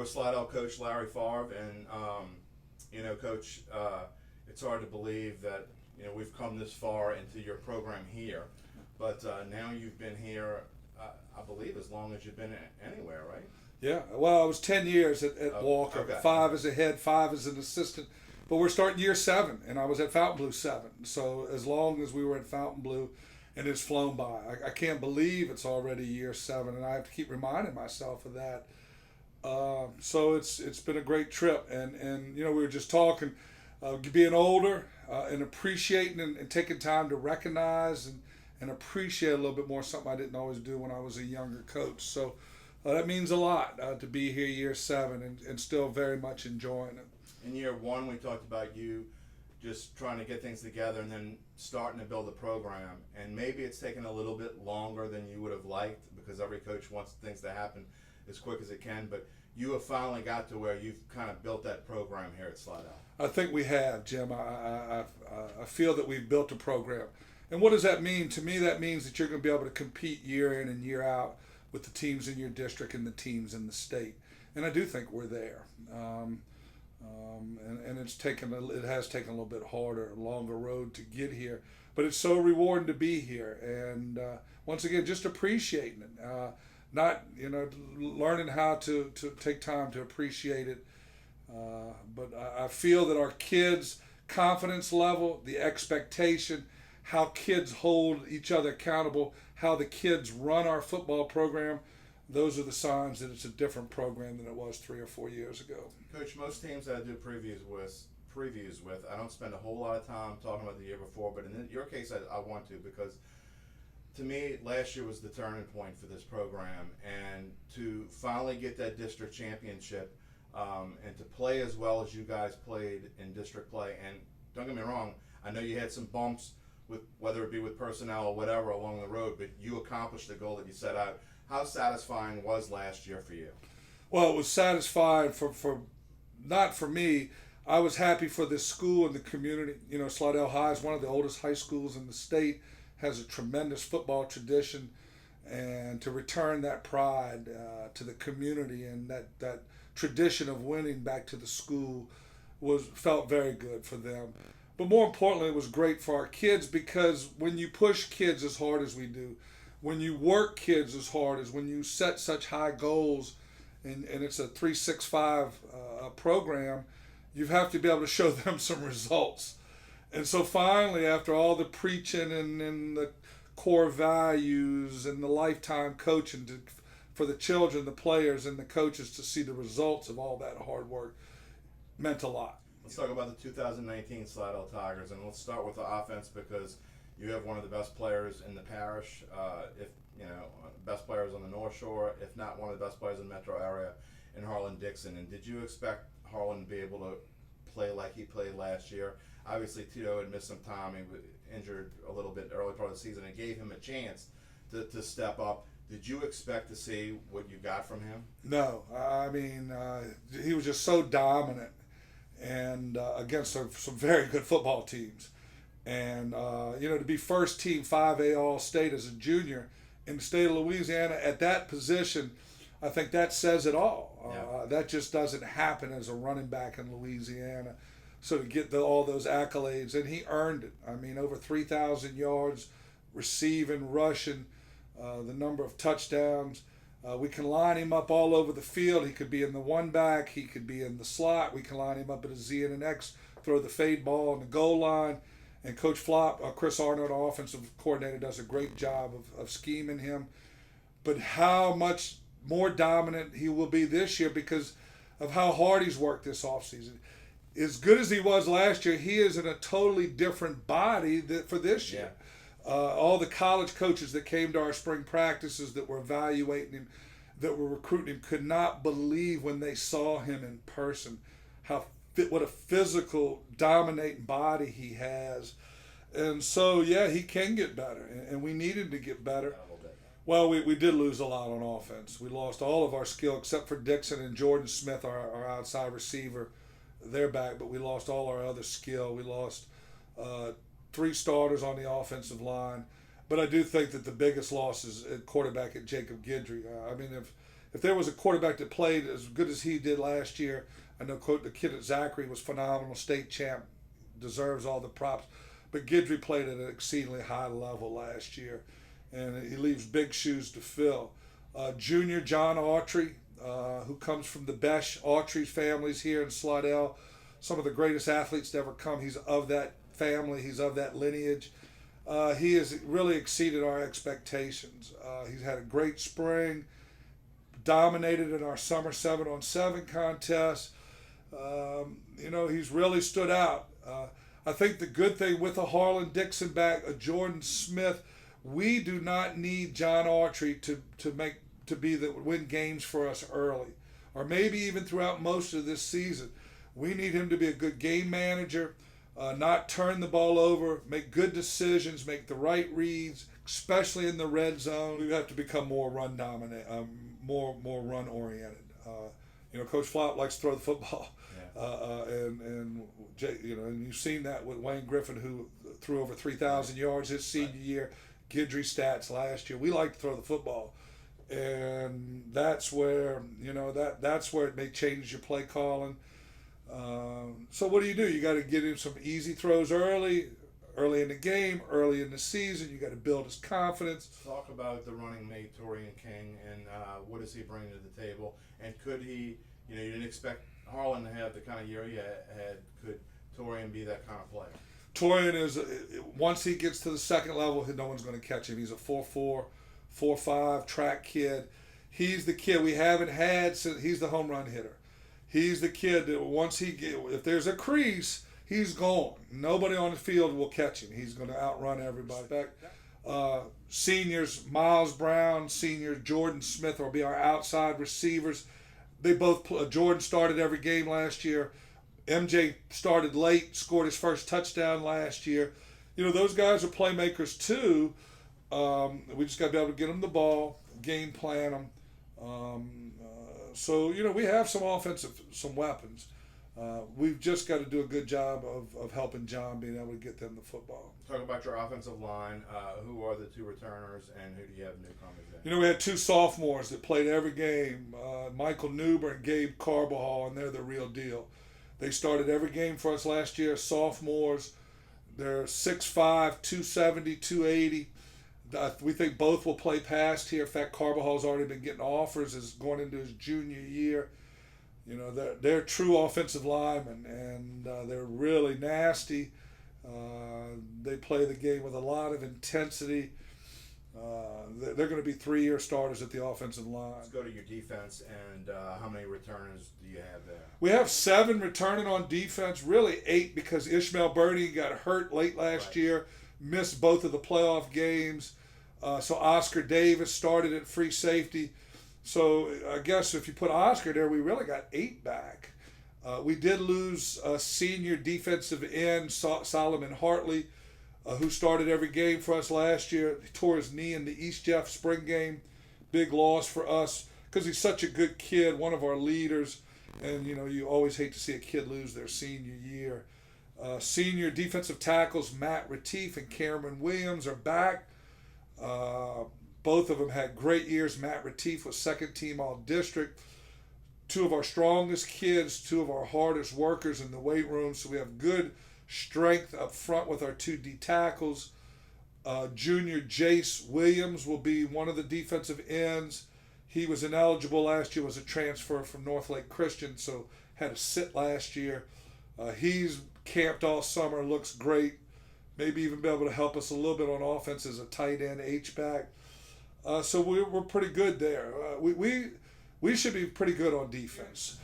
with Slidell coach Larry Favre, and Coach, it's hard to believe that we've come this far into your program here, but now you've been here, I believe, as long as you've been anywhere, right? Yeah, well, I was 10 years at Walker, okay. 5 as a head, 5 as an assistant, but we're starting year 7, and I was at Fontainebleau 7. So as long as we were at Fontainebleau, and it's flown by. I can't believe it's already year 7, and I have to keep reminding myself of that. So it's been a great trip, and we were just talking, being older and appreciating and taking time to recognize and appreciate a little bit more, something I didn't always do when I was a younger coach. So that means a lot to be here year 7 and still very much enjoying it. In year 1, we talked about you just trying to get things together and then starting to build a program, and maybe it's taken a little bit longer than you would have liked because every coach wants things to happen as quick as it can, but you have finally got to where you've kind of built that program here at Slidell. I think we have, Jim. I feel that we've built a program. And what does that mean? To me, that means that you're going to be able to compete year in and year out with the teams in your district and the teams in the state. And I do think we're there. And it has taken a little bit harder, a longer road to get here. But it's so rewarding to be here. And once again, just appreciating it. Learning how to take time to appreciate it. But I feel that our kids' confidence level, the expectation, how kids hold each other accountable, how the kids run our football program, those are the signs that it's a different program than it was 3 or 4 years ago. Coach, most teams that I do previews with, I don't spend a whole lot of time talking about the year before, but in your case, I want to, because to me, last year was the turning point for this program, and to finally get that district championship and to play as well as you guys played in district play. And don't get me wrong, I know you had some bumps with whether it be with personnel or whatever along the road, but you accomplished the goal that you set out. How satisfying was last year for you? Well, it was satisfying for not for me. I was happy for this school and the community. Slidell High is one of the oldest high schools in the state, has a tremendous football tradition, and to return that pride to the community and that tradition of winning back to the school felt very good for them. But more importantly, it was great for our kids, because when you push kids as hard as we do, when you work kids as hard as when you set such high goals, and it's a 3-6-5 program, you have to be able to show them some results. And so finally, after all the preaching and the core values and the lifetime coaching for the children, the players, and the coaches to see the results of all that hard work meant a lot. Let's talk about the 2019 Slidell Tigers, and let's start with the offense, because you have one of the best players in the parish, best players on the North Shore, if not one of the best players in the metro area, in Harlan Dixon. And did you expect Harlan to be able to play like he played last year? Obviously, Tito had missed some time. He was injured a little bit early part of the season. It gave him a chance to step up. Did you expect to see what you got from him? No. I mean, he was just so dominant and against some very good football teams. And, to be first team 5A All-State as a junior in the state of Louisiana at that position, I think that says it all. That just doesn't happen as a running back in Louisiana. So to get all those accolades, and he earned it. I mean, over 3,000 yards, receiving, rushing, the number of touchdowns. We can line him up all over the field. He could be in the one back. He could be in the slot. We can line him up at a Z and an X, throw the fade ball on the goal line. And Coach Chris Arnold, our offensive coordinator, does a great job of scheming him. But how much more dominant he will be this year because of how hard he's worked this offseason. As good as he was last year, he is in a totally different body for this year. All the college coaches that came to our spring practices that were evaluating him, that were recruiting him, could not believe when they saw him in person what a physical, dominating body he has. And so, he can get better, and we needed to get better. Well, we did lose a lot on offense. We lost all of our skill except for Dixon and Jordan Smith, our outside receiver. They're back, but we lost all our other skill. We lost 3 starters on the offensive line. But I do think that the biggest loss is at quarterback at Jacob Guidry. I mean, if there was a quarterback that played as good as he did last year, I know the kid at Zachary was phenomenal, state champ, deserves all the props. But Guidry played at an exceedingly high level last year, and he leaves big shoes to fill. Junior John Autry, who comes from the Besh Autry families here in Slidell, some of the greatest athletes to ever come. He's of that family. He's of that lineage. He has really exceeded our expectations. He's had a great spring, dominated in our summer 7-on-7 contest. He's really stood out. I think the good thing with a Harlan Dixon back, a Jordan Smith, we do not need John Autry to win games for us early, or maybe even throughout most of this season. We need him to be a good game manager, not turn the ball over, make good decisions, make the right reads, especially in the red zone. We have to become more run dominant, more run oriented. Coach Flop likes to throw the football, and you've seen that with Wayne Griffin, who threw over 3,000 yards his senior year. Guidry stats last year. We like to throw the football, and that's where that's where it may change your play calling. So what do? You got to get him some easy throws early in the game, early in the season. You got to build his confidence. Talk about the running mate, Torian King, and what does he bring to the table? And could he, you didn't expect Harlan to have the kind of year he had. Could Torian be that kind of player? Torian is, once he gets to the second level, no one's going to catch him. He's a 4.4, 4.5 track kid. He's the kid we haven't had since he's the home run hitter. He's the kid that if there's a crease, he's gone. Nobody on the field will catch him. He's going to outrun everybody. Seniors, Miles Brown, senior Jordan Smith will be our outside receivers. They both Jordan started every game last year. MJ started late, scored his first touchdown last year. Those guys are playmakers too. We just got to be able to get them the ball, game plan them. So we have some weapons. We've just got to do a good job of helping John being able to get them the football. Talk about your offensive line. Who are the two returners, and who do you have newcomers in? We had two sophomores that played every game, Michael Newber and Gabe Carbajal, and they're the real deal. They started every game for us last year, sophomores. They're 6'5", 270, 280. We think both will play past here. In fact, Carbajal's already been getting offers as going into his junior year. They're true offensive linemen, and they're really nasty. They play the game with a lot of intensity. They're going to be 3-year starters at the offensive line. Let's go to your defense, and how many returners do you have there? We have 7 returning on defense, really 8 because Ishmael Birdie got hurt late last year, missed both of the playoff games. So Oscar Davis started at free safety. So I guess if you put Oscar there, we really got 8 back. We did lose a senior defensive end, Solomon Hartley, who started every game for us last year. He tore his knee in the East Jeff spring game. Big loss for us because he's such a good kid, one of our leaders. And, you always hate to see a kid lose their senior year. Senior defensive tackles Matt Retief and Cameron Williams are back. Both of them had great years. Matt Retief was second team all-district. 2 of our strongest kids, 2 of our hardest workers in the weight room. So we have good strength up front with our 2 D tackles. Junior Jace Williams will be one of the defensive ends. He was ineligible last year, was a transfer from North Lake Christian, so had to sit last year. He's camped all summer, looks great. Maybe even be able to help us a little bit on offense as a tight end, H-back. So we're pretty good there. We should be pretty good on defense.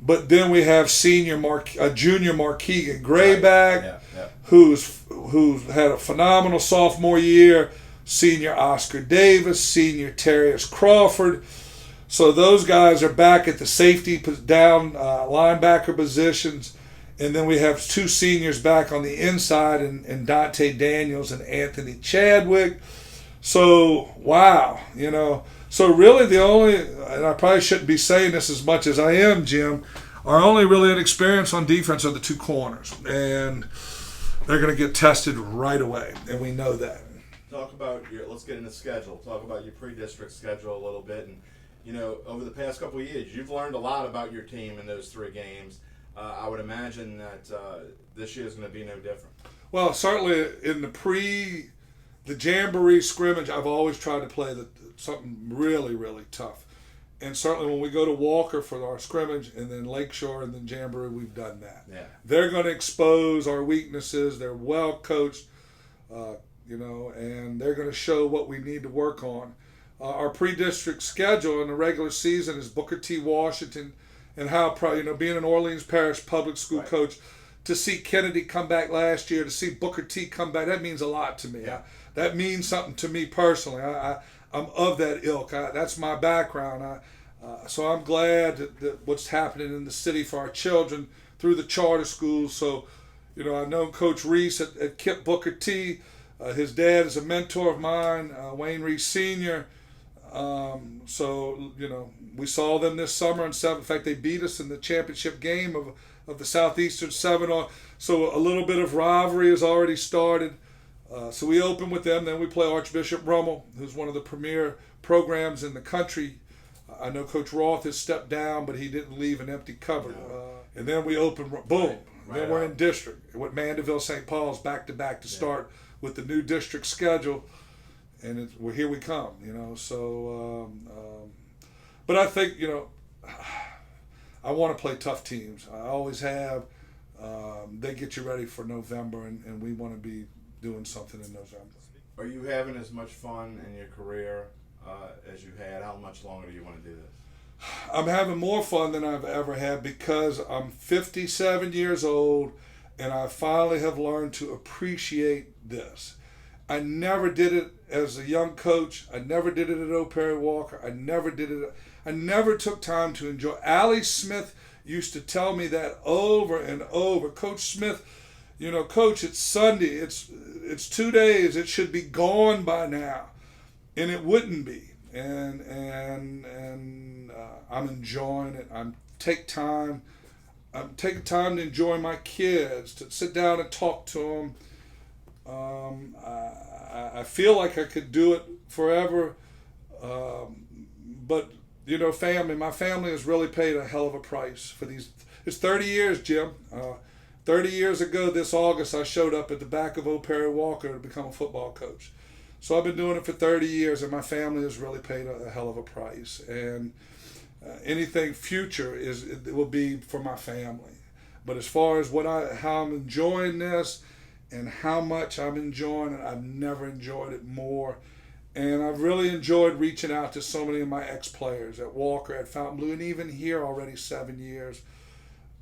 But then we have junior Markeegan Grayback, who's had a phenomenal sophomore year. Senior Oscar Davis, senior Terrius Crawford. So those guys are back at the safety down linebacker positions. And then we have 2 seniors back on the inside in Dante Daniels and Anthony Chadwick. So, wow, So really the only, and I probably shouldn't be saying this as much as I am, Jim, our only really inexperience on defense are the 2 corners. And they're going to get tested right away, and we know that. Talk about let's get into schedule. Talk about your pre-district schedule a little bit. And, over the past couple of years, you've learned a lot about your team in those 3 games. I would imagine that this year is going to be no different. Well, certainly in the Jamboree scrimmage, I've always tried to play something really, really tough. And certainly when we go to Walker for our scrimmage and then Lakeshore and then Jamboree, we've done that. Yeah. They're going to expose our weaknesses. They're well coached, and they're going to show what we need to work on. Our pre-district schedule in the regular season is Booker T. Washington, and how being an Orleans Parish public school coach, to see Kennedy come back last year, to see Booker T come back, that means a lot to me. Yeah. That means something to me personally. I'm of that ilk. That's my background. So I'm glad that what's happening in the city for our children through the charter schools. So, I've known Coach Reese at Kip Booker T. His dad is a mentor of mine, Wayne Reese Sr. We saw them this summer in 7. In fact, they beat us in the championship game of the Southeastern 7. So a little bit of rivalry has already started. So we open with them. Then we play Archbishop Rummel, who's one of the premier programs in the country. I know Coach Roth has stepped down, but he didn't leave an empty cupboard. And then we open, boom. Right then we're in district with Mandeville, St. Paul's back-to-back to start with the new district schedule. And here we come, but I think, I want to play tough teams. I always have. They get you ready for November, and we want to be doing something in November. Are you having as much fun in your career as you had? How much longer do you want to do this? I'm having more fun than I've ever had because I'm 57 years old, and I finally have learned to appreciate this. I never did it as a young coach. I never did it at O. Perry Walker. I never took time to enjoy. Allie Smith used to tell me that over and over. Coach Smith, Coach, it's Sunday. It's 2 days. It should be gone by now, and it wouldn't be. And I'm enjoying it. I'm taking time to enjoy my kids, to sit down and talk to them. I feel like I could do it forever, but my family has really paid a hell of a price for these. It's 30 years, Jim. 30 years ago this August, I showed up at the back of O. Perry Walker to become a football coach. So I've been doing it for 30 years, and my family has really paid a hell of a price. And anything future it will be for my family. But as far as how I'm enjoying this, and how much I'm enjoying it, I've never enjoyed it more. And I've really enjoyed reaching out to so many of my ex-players at Walker, at Fontainebleau, and even here already 7 years.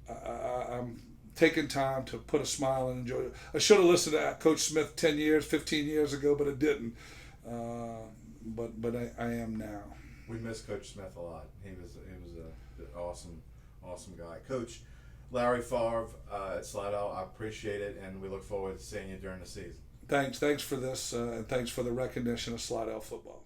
I'm taking time to put a smile and enjoy it. I should have listened to Coach Smith 10 years, 15 years ago, but I didn't. But I am now. We miss Coach Smith a lot. He was an awesome guy. Coach Larry Favre at Slidell, I appreciate it, and we look forward to seeing you during the season. Thanks for this, and thanks for the recognition of Slidell football.